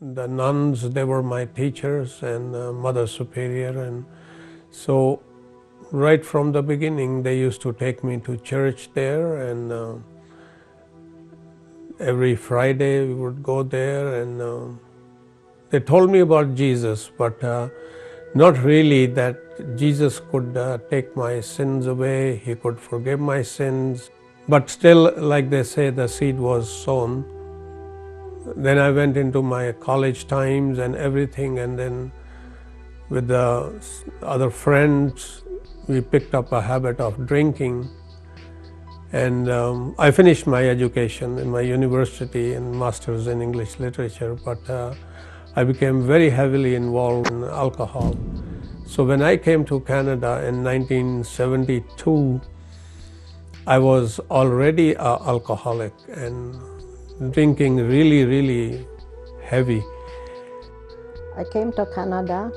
the nuns, they were my teachers and Mother Superior, and so right from the beginning they used to take me to church there, and every Friday we would go there, and they told me about Jesus, but not really that Jesus could take my sins away, He could forgive my sins, but still, like they say, the seed was sown. Then I went into my college times and everything, and then with the other friends, we picked up a habit of drinking. And I finished my education in my university and master's in English literature, but I became very heavily involved in alcohol. So when I came to Canada in 1972, I was already an alcoholic and drinking really, really heavy. I came to Canada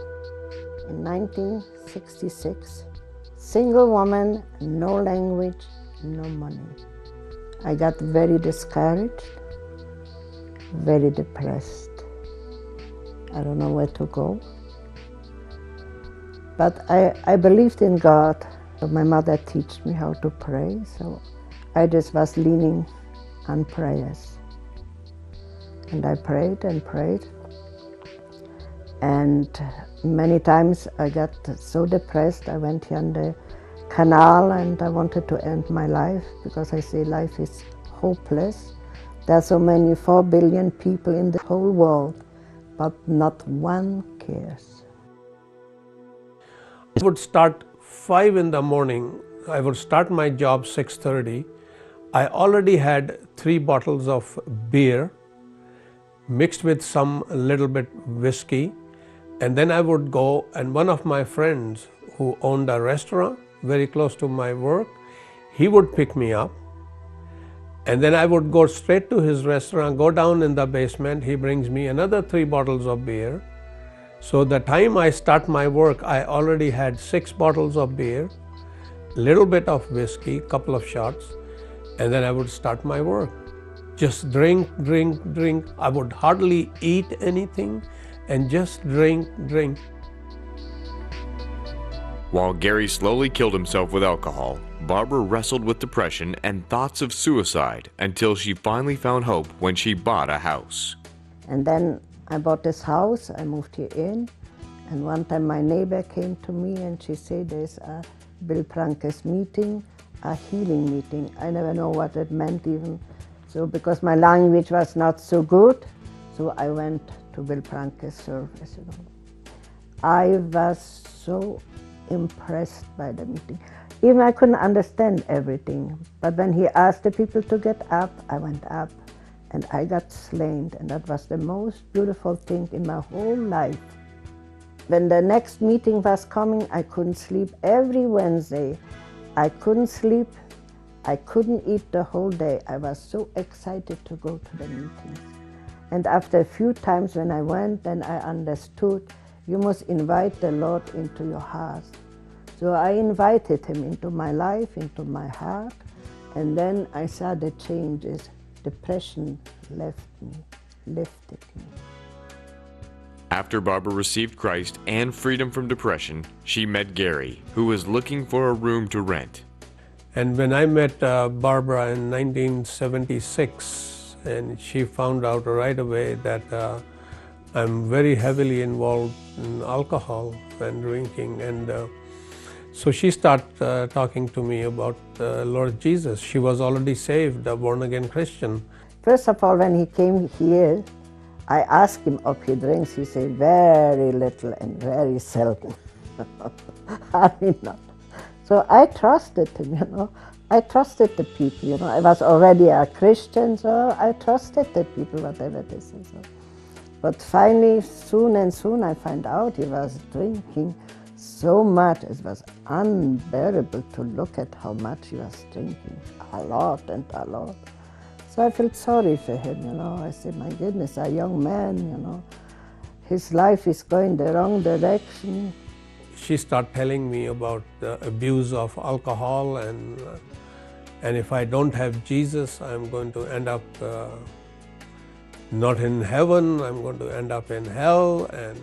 in 1966. Single woman, no language, no money. I got very discouraged, very depressed. I don't know where to go. But I believed in God. So my mother taught me how to pray, so I just was leaning on prayers. And I prayed and prayed. And many times I got so depressed, I went here on the canal and I wanted to end my life because I say life is hopeless. There are so many, 4 billion people in the whole world, but not one cares. I would start 5 in the morning. I would start my job 6:30. I already had 3 bottles of beer mixed with some little bit whiskey, and then I would go, and one of my friends who owned a restaurant very close to my work, he would pick me up, and then I would go straight to his restaurant, go down in the basement, he brings me another 3 bottles of beer. So the time I start my work, I already had 6 bottles of beer, little bit of whiskey, couple of shots, and then I would start my work. Just drink, drink, drink. I would hardly eat anything and just drink, drink. While Garry slowly killed himself with alcohol, Barbara wrestled with depression and thoughts of suicide until she finally found hope when she bought a house. And then I bought this house, I moved here in, and one time my neighbor came to me and she said there's a Bill Prankard's meeting, a healing meeting. I never know what it meant even. So because my language was not so good, so I went to Bill Prankard's service. I was so impressed by the meeting. Even I couldn't understand everything, but when he asked the people to get up, I went up and I got slain, and that was the most beautiful thing in my whole life. When the next meeting was coming, I couldn't sleep. Every Wednesday, I couldn't sleep. I couldn't eat the whole day. I was so excited to go to the meetings. And after a few times when I went, then I understood you must invite the Lord into your heart. So I invited Him into my life, into my heart, and then I saw the changes. Depression left me, lifted me. After Barbara received Christ and freedom from depression, she met Garry, who was looking for a room to rent. And when I met Barbara in 1976, and she found out right away that I'm very heavily involved in alcohol and drinking, and so she started talking to me about Lord Jesus. She was already saved, a born-again Christian. First of all, when he came here, I asked him if he drinks. He said very little and very seldom. I mean, not. So I trusted him, you know. I trusted the people, you know. I was already a Christian, so I trusted the people, whatever they say. So. But finally, soon and soon, I found out he was drinking so much. It was unbearable to look at how much he was drinking, a lot and a lot. So I felt sorry for him, you know. I said, my goodness, a young man, you know, his life is going the wrong direction. She started telling me about the abuse of alcohol, and if I don't have Jesus, I'm going to end up not in heaven, I'm going to end up in hell, and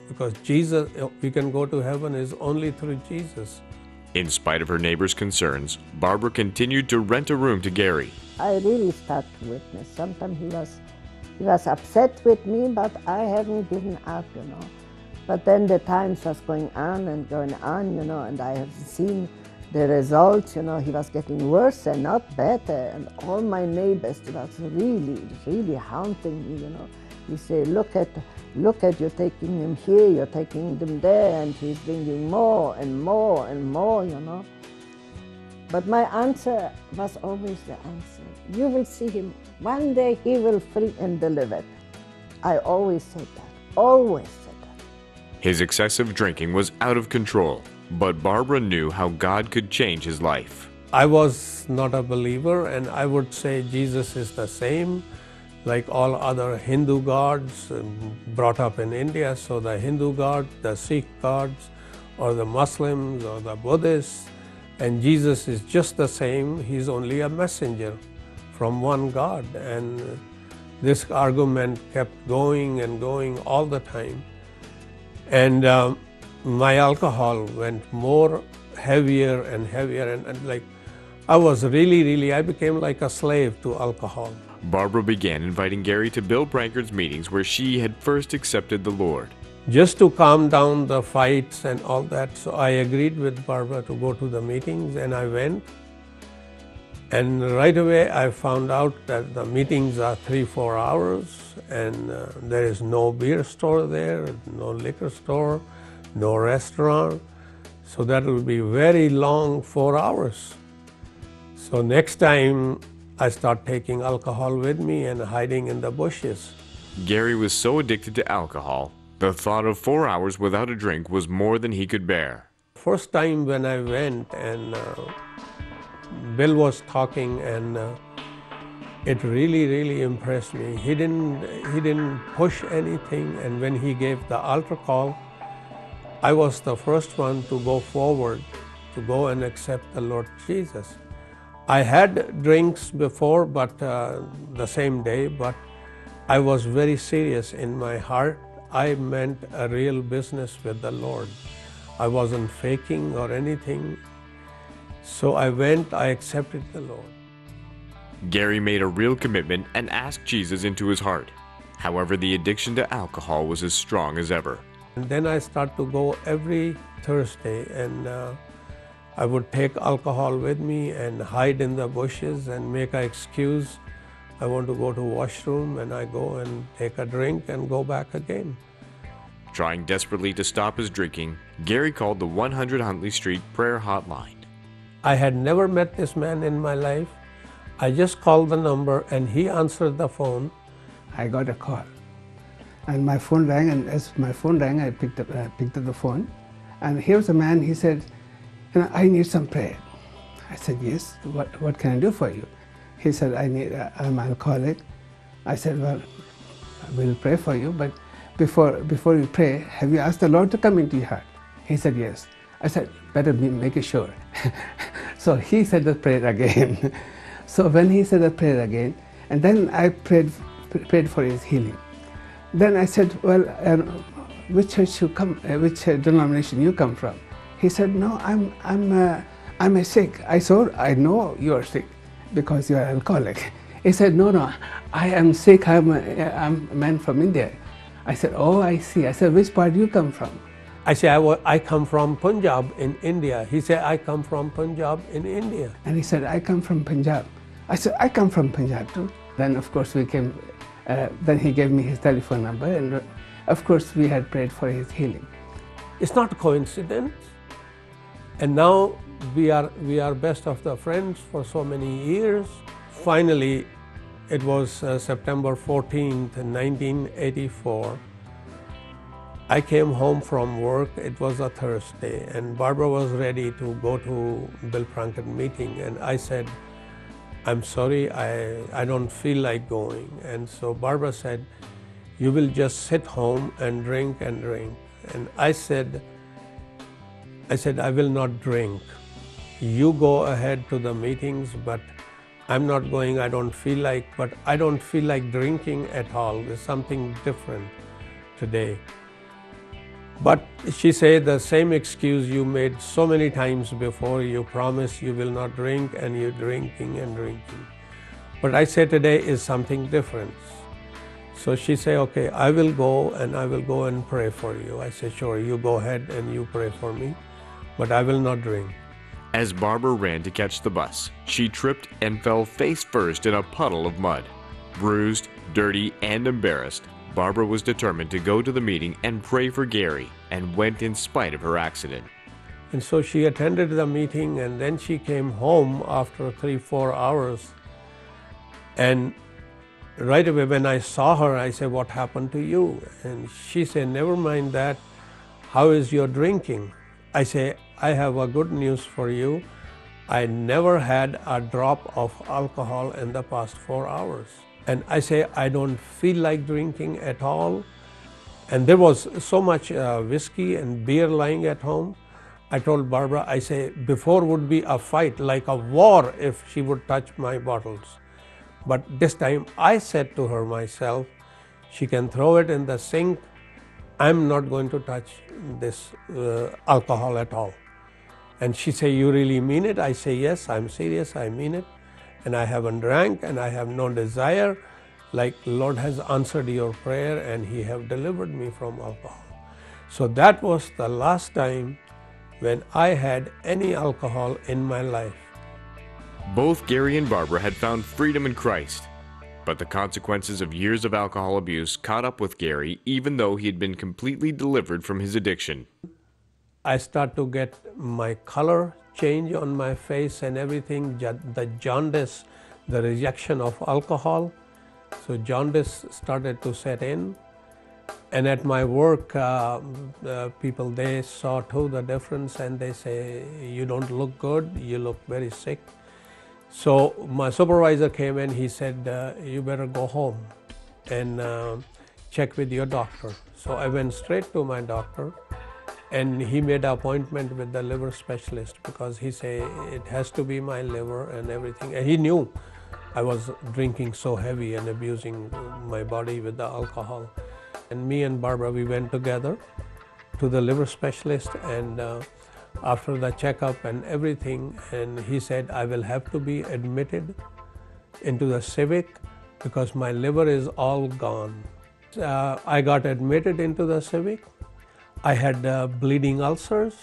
because Jesus, we can go to heaven is only through Jesus. In spite of her neighbors' concerns, Barbara continued to rent a room to Garry. I really start to witness. Sometimes he was upset with me, but I haven't given up, you know. But then the times was going on, you know, and I have seen the results, you know. He was getting worse and not better, and all my neighbors, it was really, really haunting me, you know. He said, look at, you're taking him here, you're taking him there, and he's bringing more and more and more, you know. But my answer was always the answer. You will see him. One day he will free and delivered. I always said that, always said that. His excessive drinking was out of control, but Barbara knew how God could change his life. I was not a believer, and I would say Jesus is the same like all other Hindu gods brought up in India. So the Hindu god, the Sikh gods, or the Muslims, or the Buddhists, and Jesus is just the same. He's only a messenger from one God. And this argument kept going and going all the time. And my alcohol went more heavier and heavier, and like I was really, I became like a slave to alcohol. Barbara began inviting Garry to Bill Prankard's meetings where she had first accepted the Lord. Just to calm down the fights and all that, so I agreed with Barbara to go to the meetings, and I went. And right away I found out that the meetings are 3-4 hours, and there is no beer store there, no liquor store, no restaurant. So that will be very long 4 hours. So next time I start taking alcohol with me and hiding in the bushes. Garry was so addicted to alcohol, the thought of 4 hours without a drink was more than he could bear. First time when I went, and Bill was talking, and it really impressed me. He didn't push anything, and when he gave the altar call, I was the first one to go forward, to go and accept the Lord Jesus. I had drinks before, but the same day, but I was very serious in my heart. I meant a real business with the Lord. I wasn't faking or anything. So I went, I accepted the Lord. Garry made a real commitment and asked Jesus into his heart. However, the addiction to alcohol was as strong as ever. And then I started to go every Thursday, and I would take alcohol with me and hide in the bushes and make an excuse. I want to go to washroom, and I go and take a drink and go back again. Trying desperately to stop his drinking, Garry called the 100 Huntley Street prayer hotline. I had never met this man in my life. I just called the number and he answered the phone. I got a call and my phone rang, and as my phone rang, I picked up the phone, and here's a man. He said, I need some prayer. I said, yes, what can I do for you? He said, I'm alcoholic. I said, well, I will pray for you, but before you pray, have you asked the Lord to come into your heart? He said, yes. I said, better make it sure. So he said the prayer again. So when he said the prayer again, and then I prayed for his healing. Then I said, well, which church you come, which denomination you come from? He said, no, I'm a Sikh. I know you are Sikh because you are alcoholic. He said, no, I am Sikh. I'm a man from India. I said, oh, I see. I said, which part do you come from? I said, I come from Punjab in India. He said, I come from Punjab in India. And he said, I come from Punjab. I said, I come from Punjab too. Then of course we came, then he gave me his telephone number, and of course we had prayed for his healing. It's not a coincidence. And now we are best of the friends for so many years. Finally, it was September 14th, 1984. I came home from work. It was a Thursday, and Barbara was ready to go to Bill Prankard meeting, and I said, I'm sorry, I don't feel like going. And so Barbara said, you will just sit home and drink and drink. And I said, I will not drink. You go ahead to the meetings, but I'm not going, I don't feel like, but I don't feel like drinking at all. There's something different today. But she said the same excuse you made so many times before. You promise you will not drink and you're drinking and drinking. But I say today is something different. So she said, okay, I will go and pray for you. I said, sure, you go ahead and you pray for me, but I will not drink. As Barbara ran to catch the bus, she tripped and fell face first in a puddle of mud. Bruised, dirty, and embarrassed, Barbara was determined to go to the meeting and pray for Garry, and went in spite of her accident. And so she attended the meeting, and then she came home after 3-4 hours. And right away when I saw her, I said, what happened to you? And she said, never mind that. How is your drinking? I say, I have a good news for you. I never had a drop of alcohol in the past 4 hours. And I say, I don't feel like drinking at all. And there was so much whiskey and beer lying at home. I told Barbara, I say, before would be a fight, like a war, if she would touch my bottles. But this time I said to her myself, she can throw it in the sink. I'm not going to touch this alcohol at all. And she said, you really mean it? I say, yes, I'm serious, I mean it. And I haven't drank and I have no desire. Like Lord has answered your prayer and He have delivered me from alcohol. So that was the last time when I had any alcohol in my life. Both Garry and Barbara had found freedom in Christ, but the consequences of years of alcohol abuse caught up with Garry, even though he had been completely delivered from his addiction. I start to get my color change on my face and everything, the jaundice, the rejection of alcohol. So jaundice started to set in. And at my work, people, they saw too the difference, and they say, you don't look good, you look very sick. So my supervisor came in, he said, you better go home and check with your doctor. So I went straight to my doctor, and he made an appointment with the liver specialist, because he said it has to be my liver and everything. And he knew I was drinking so heavy and abusing my body with the alcohol. And me and Barbara, we went together to the liver specialist, and after the checkup and everything, and he said I will have to be admitted into the civic because my liver is all gone. I got admitted into the civic. I had bleeding ulcers,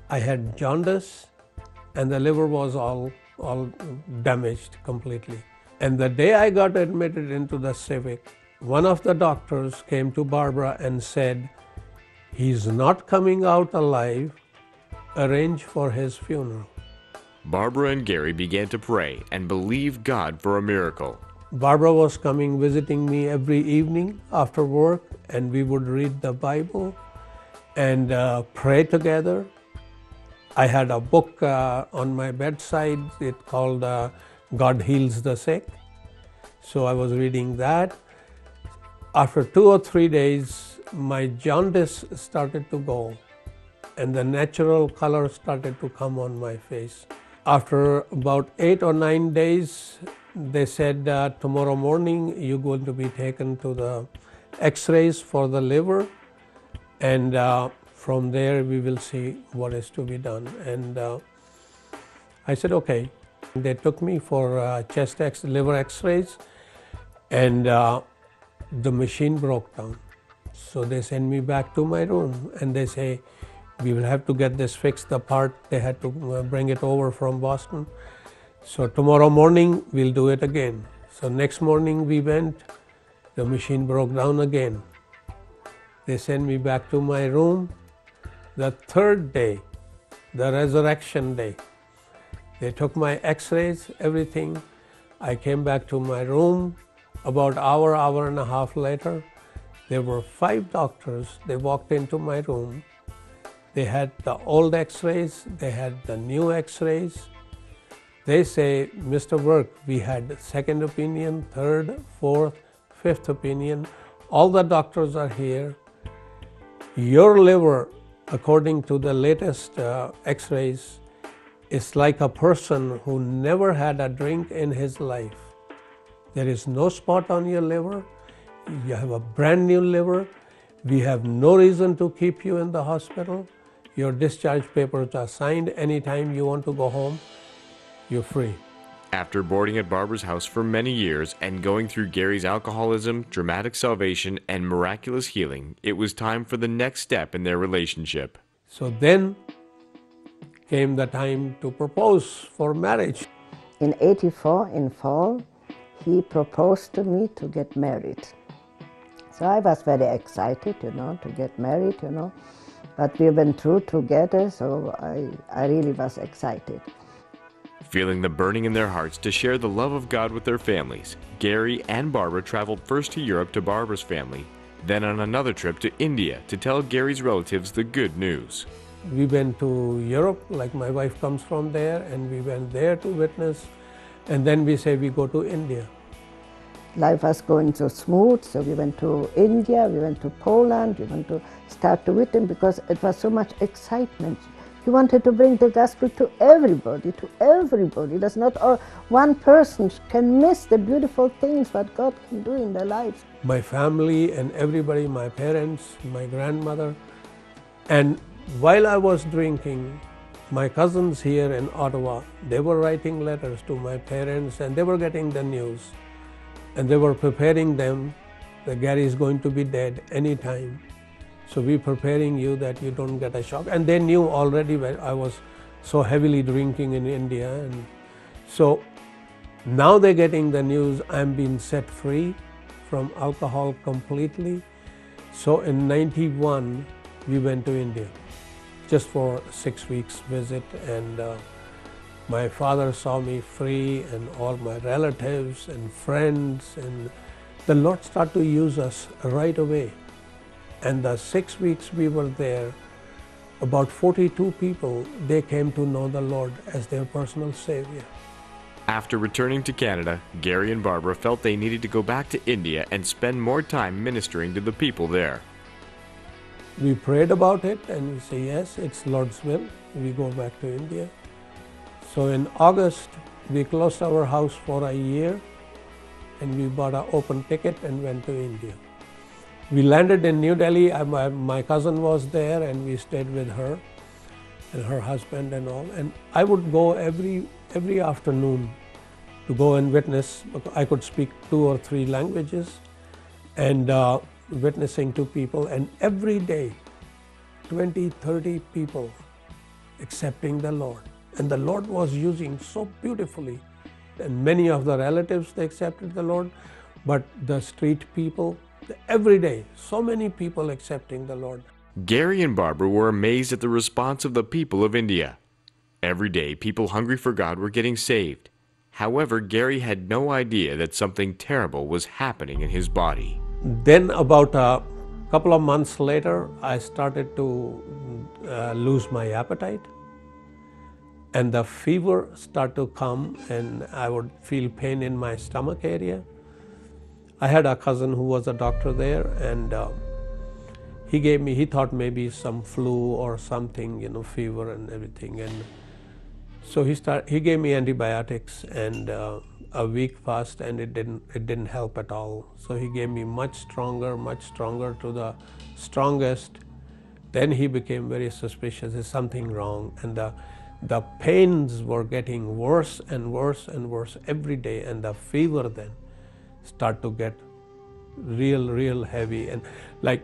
I had jaundice, and the liver was all damaged completely. And the day I got admitted into the civic, one of the doctors came to Barbara and said, he's not coming out alive, arrange for his funeral. Barbara and Garry began to pray and believe God for a miracle. Barbara was coming visiting me every evening after work, and we would read the Bible and pray together. I had a book on my bedside, it's called God Heals the Sick. So I was reading that. After 2 or 3 days, my jaundice started to go, and the natural color started to come on my face. After about 8 or 9 days, they said tomorrow morning you're going to be taken to the x-rays for the liver, and from there we will see what is to be done. And I said, okay. They took me for liver x-rays, and the machine broke down. So they sent me back to my room, and they say, we will have to get this fixed. The part, they had to bring it over from Boston. So tomorrow morning, we'll do it again. So next morning we went, the machine broke down again. They sent me back to my room. The third day, the resurrection day, they took my x-rays, everything. I came back to my room. About hour and a half later, there were 5 doctors. They walked into my room. They had the old x-rays, they had the new x-rays. They say, Mr. Virk, we had second opinion, third, fourth, fifth opinion. All the doctors are here. Your liver, according to the latest x-rays, It's like a person who never had a drink in his life. There is no spot on your liver. You have a brand new liver. We have no reason to keep you in the hospital. Your discharge papers are signed. Anytime you want to go home, you're free. After boarding at Barbara's house for many years and going through Garry's alcoholism, dramatic salvation, and miraculous healing, it was time for the next step in their relationship. So then came the time to propose for marriage. In '84, in fall, he proposed to me to get married. So I was very excited, to get married, But we went through together, so I really was excited. Feeling the burning in their hearts to share the love of God with their families, Garry and Barbara traveled first to Europe to Barbara's family, then on another trip to India to tell Garry's relatives the good news. We went to Europe, like my wife comes from there, and we went there to witness, and then we say we go to India. Life was going so smooth, so we went to India, we went to Poland, we went to start to witness because it was so much excitement. He wanted to bring the gospel to everybody, There's not one person can miss the beautiful things what God can do in their lives. My family and everybody, my parents, my grandmother, and while I was drinking, my cousins here in Ottawa, they were writing letters to my parents and they were getting the news. And they were preparing them that Garry is going to be dead anytime. So we're preparing you that you don't get a shock. And they knew already when I was so heavily drinking in India. And so now they're getting the news I'm being set free from alcohol completely. So in '91, we went to India just for 6 weeks visit, and my father saw me free and all my relatives and friends, and the Lord started to use us right away. And the 6 weeks we were there, about 42 people, they came to know the Lord as their personal Savior. After returning to Canada, Garry and Barbara felt they needed to go back to India and spend more time ministering to the people there. We prayed about it and we say, yes, it's Lord's will. We go back to India. So in August, we closed our house for a year and we bought an open ticket and went to India. We landed in New Delhi. My cousin was there and we stayed with her and her husband and all. And I would go every afternoon to go and witness. I could speak 2 or 3 languages and witnessing to people, and every day 20, 30 people accepting the Lord. And the Lord was using so beautifully. And many of the relatives, they accepted the Lord, but the street people, every day, so many people accepting the Lord. Garry and Barbara were amazed at the response of the people of India. Every day, people hungry for God were getting saved. However, Garry had no idea that something terrible was happening in his body. Then about a couple of months later, I started to lose my appetite. And the fever started to come and I would feel pain in my stomach area. I had a cousin who was a doctor there, and he thought maybe some flu or something, fever and everything. And so he gave me antibiotics, and a week passed and it didn't help at all. So he gave me much stronger to the strongest. Then he became very suspicious, there's something wrong. And the pains were getting worse and worse and worse every day, and the fever then start to get real heavy, and like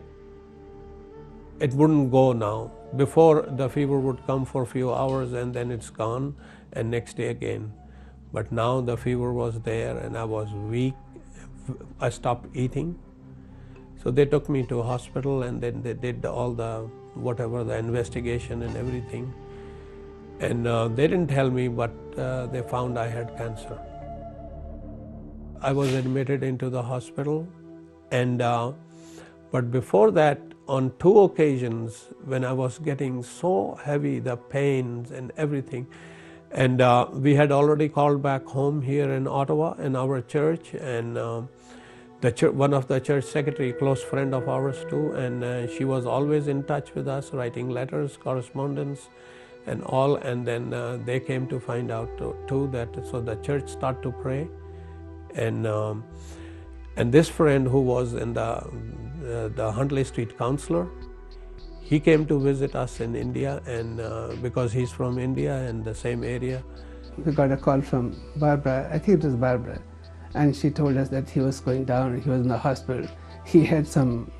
it wouldn't go now. Before, the fever would come for a few hours and then it's gone, and next day again. But now the fever was there and I was weak. I stopped eating. So they took me to a hospital, and then they did all the investigation and everything. And they didn't tell me, but they found I had cancer. I was admitted into the hospital, and but before that, on 2 occasions, when I was getting so heavy, the pains and everything, and we had already called back home here in Ottawa in our church, and one of the church secretary, close friend of ours too, and she was always in touch with us, writing letters, correspondence. and all, and then they came to find out too that, so the church started to pray, and this friend who was in the Huntley Street counselor, he came to visit us in India, and because he's from India and the same area. We got a call from Barbara, I think it was Barbara, and she told us that he was going down, he was in the hospital. He had some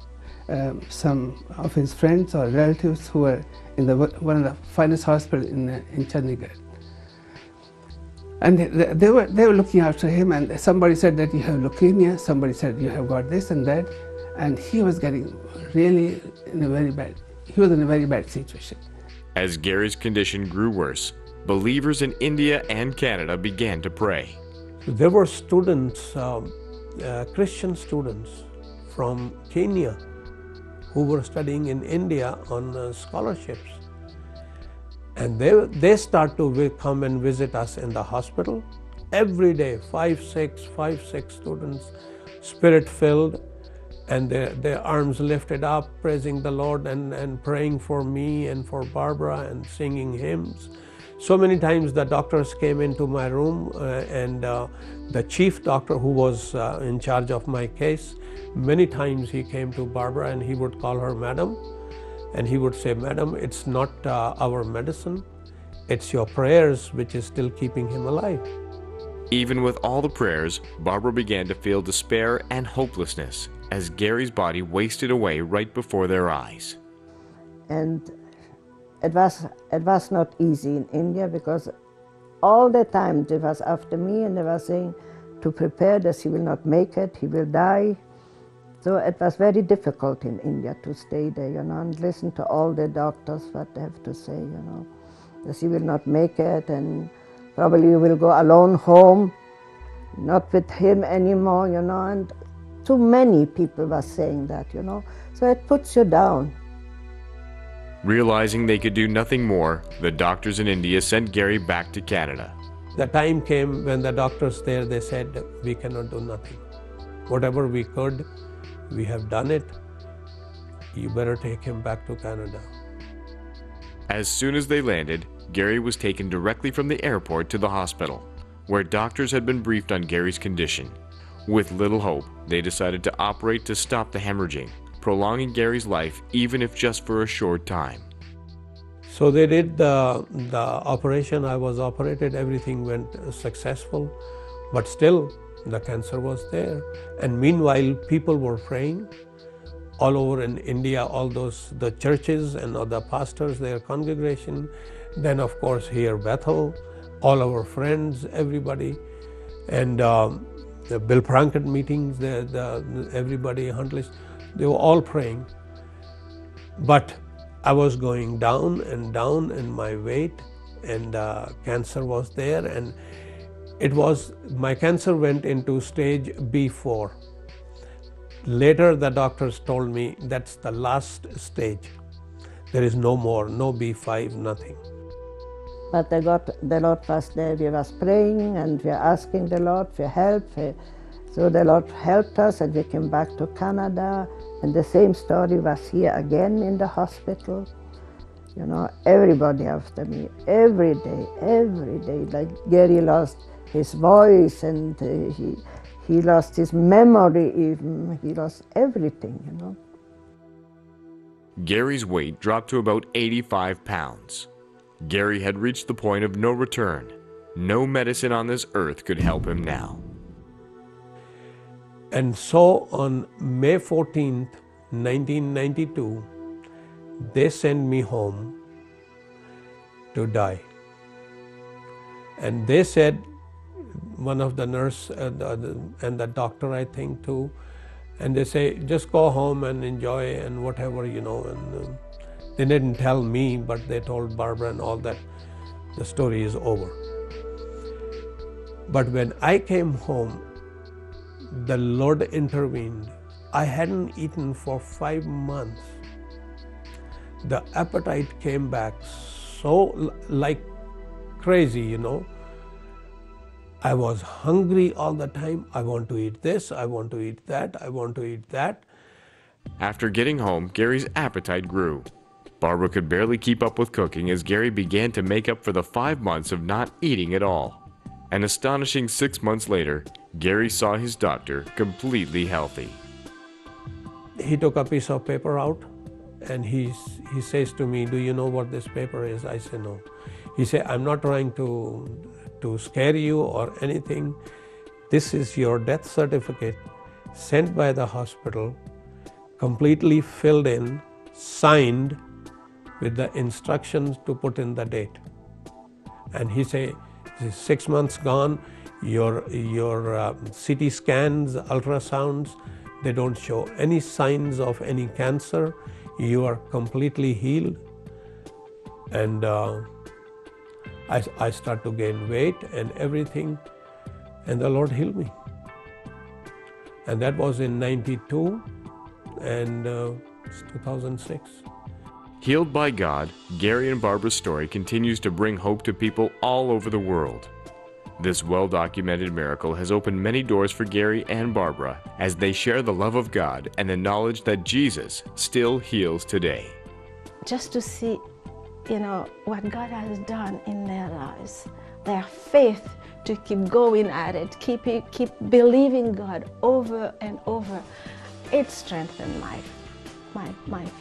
of his friends or relatives who were in one of the finest hospitals in Chandigarh. And they were looking after him, and somebody said that you have leukemia, somebody said you have got this and that, and he was getting really in a very bad situation. As Gary's condition grew worse, believers in India and Canada began to pray. There were students, Christian students from Kenya who were studying in India on scholarships. And they start to come and visit us in the hospital every day, five, six students, spirit-filled, and their arms lifted up, praising the Lord and praying for me and for Barbara and singing hymns. So many times the doctors came into my room, and the chief doctor who was in charge of my case, many times he came to Barbara and he would call her madam, and he would say, "Madam, it's not our medicine, it's your prayers which is still keeping him alive." Even with all the prayers, Barbara began to feel despair and hopelessness as Gary's body wasted away right before their eyes. And it was not easy in India, because all the time they was after me and they were saying to prepare that he will not make it, he will die. So it was very difficult in India to stay there, and listen to all the doctors, what they have to say, that he will not make it, and probably you will go alone home, not with him anymore, and too many people were saying that, so it puts you down. Realizing they could do nothing more, the doctors in India sent Gary back to Canada. The time came when the doctors there, they said, "We cannot do nothing. Whatever we could, we have done it. You better take him back to Canada." As soon as they landed, Gary was taken directly from the airport to the hospital, where doctors had been briefed on Gary's condition. With little hope, they decided to operate to stop the hemorrhaging, prolonging Gary's life even if just for a short time. So they did the operation. I was operated, everything went successful, but still the cancer was there. And meanwhile, people were praying all over in India, all the churches and all the pastors, their congregation. Then of course here Bethel, all our friends, everybody, and the Bill Prankard meetings, everybody, Huntley, they were all praying. But I was going down and down in my weight, and cancer was there, and my cancer went into stage B4. Later the doctors told me that's the last stage. There is no more, no B5, nothing. But the Lord was there, we was praying and we were asking the Lord for help. So the Lord helped us and we came back to Canada, and the same story was here again in the hospital. Everybody after me, every day, like Gary lost his voice, and he lost his memory even, he lost everything, Gary's weight dropped to about 85 pounds. Gary had reached the point of no return. No medicine on this earth could help him now. And so on May 14th, 1992, they sent me home to die. And they said, one of the nurse and the doctor, I think too, and they say, just go home and enjoy and whatever, and they didn't tell me, but they told Barbara and all that the story is over. But when I came home, the Lord intervened. I hadn't eaten for 5 months. The appetite came back so like crazy, I was hungry all the time. I want to eat this, I want to eat that, I want to eat that. After getting home, Gary's appetite grew. Barbara could barely keep up with cooking as Garry began to make up for the 5 months of not eating at all. An astonishing 6 months later, Garry saw his doctor completely healthy. He took a piece of paper out and he says to me, "Do you know what this paper is?" I say, "No." He said, "I'm not trying to scare you or anything. This is your death certificate sent by the hospital, completely filled in, signed with the instructions to put in the date." And he said, 6 months gone, your CT scans, ultrasounds, they don't show any signs of any cancer. You are completely healed. And I start to gain weight and everything, and the Lord healed me. And that was in 92 and it's 2006. Healed by God, Garry and Barbara's story continues to bring hope to people all over the world. This well-documented miracle has opened many doors for Garry and Barbara as they share the love of God and the knowledge that Jesus still heals today. Just to see, what God has done in their lives, their faith to keep going at it, keep believing God over and over, it strengthened my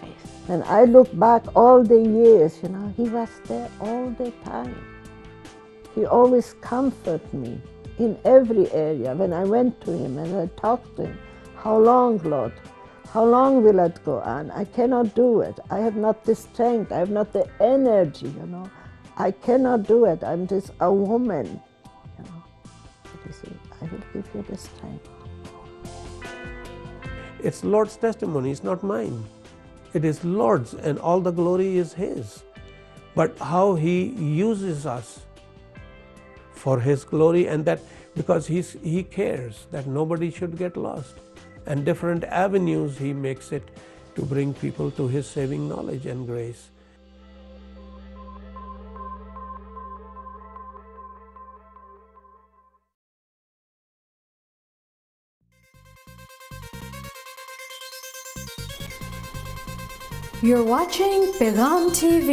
faith. And I look back all the years, he was there all the time. He always comforted me in every area. When I went to him and I talked to him, "How long, Lord? How long will it go on? I cannot do it. I have not the strength. I have not the energy, I cannot do it. I'm just a woman, But he said, "I will give you the strength." It's Lord's testimony, it's not mine. It is Lord's, and all the glory is His. But how He uses us for His glory, and that because He cares that nobody should get lost. And different avenues He makes it to bring people to His saving knowledge and grace. You're watching Pegam TV.